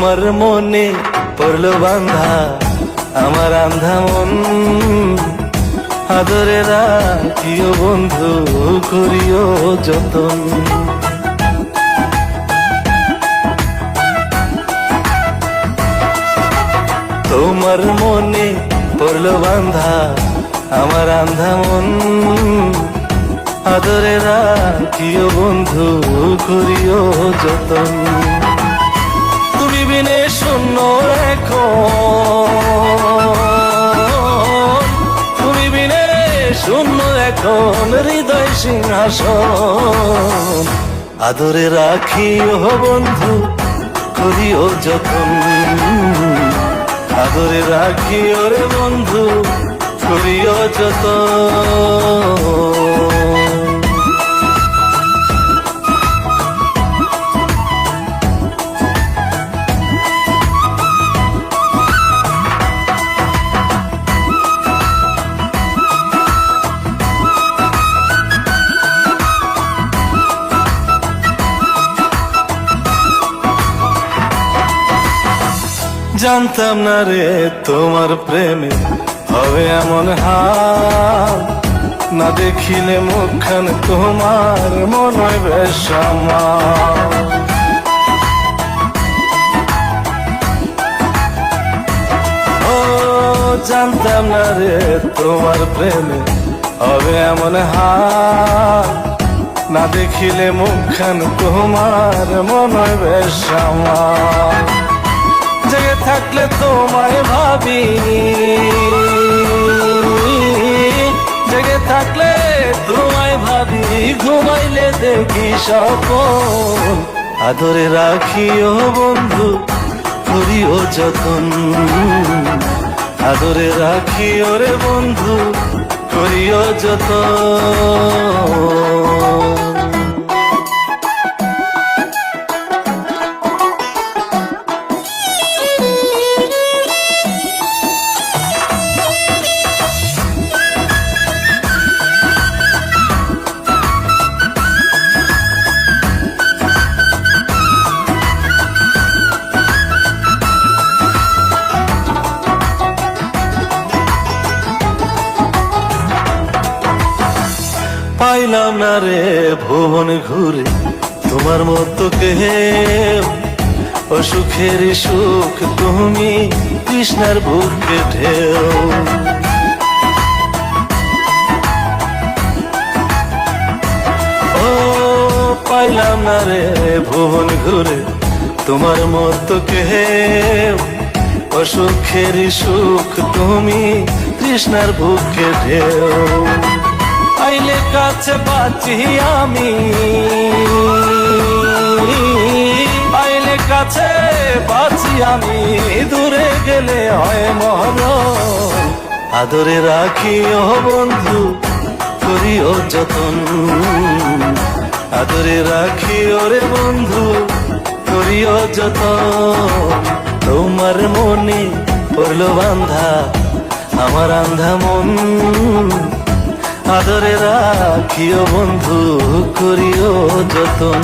তোমার মনে পড়লো বান্ধা আমার আন্ধা মন, আদরে রাখিও বন্ধু করিও যতন। তোমার মনে পড়লো বান্ধা আমার আন্ধা মন, আদরে রাখিও বন্ধু করিও যতন। তুমি বিনে শূন্য এখন, তুমি বিনে শূন্য এখন হৃদয় সিংহাসন, আদরে রাখিও বন্ধু করিও যতন, আদরে রাখিও রে বন্ধু করিও যতন। জানতাম না রে তোমার প্রেমে হবে এমন হাল, না দেখিলে মুখখান তোমার মনে হয় বেশ আমার। ও জানতাম না রে তোমার প্রেমে হবে এমন হাল, না দেখিলে মুখখান তোমার মনে হয় বেশ আমার। জেগে থাকলে তোমায় ভাবি, জেগে থাকলে তোমায় ভাবি, ঘুমাইলে দেখি স্বপ্ন, আদরে রাখিও বন্ধু করিও যতন, আদরে রাখিও রে বন্ধু করিও যতন। পাইলাম না রে ভুবন ঘুরে তোমার মতো কেউ, ও সুখের সুখ তুমি কৃষ্ণার বুকে ঢেউ। ও পাইলাম না রে ভুবন ঘুরে তোমার মতো কেউ, ও সুখের সুখ তুমি কৃষ্ণার বুকে ঢেউ। আইলে কাছে বাঁচি আমি, আইলে কাছে বাঁচি আমি, দূরে গেলে হয় মরণ, আদরে রাখিও বন্ধু করিও যতন, আদরে রাখিও রে বন্ধু করিও যতন। তোমার মনে পড়লো বান্ধা আমার আন্ধা মন, আদরে রাখিও বন্ধু করিও যতন।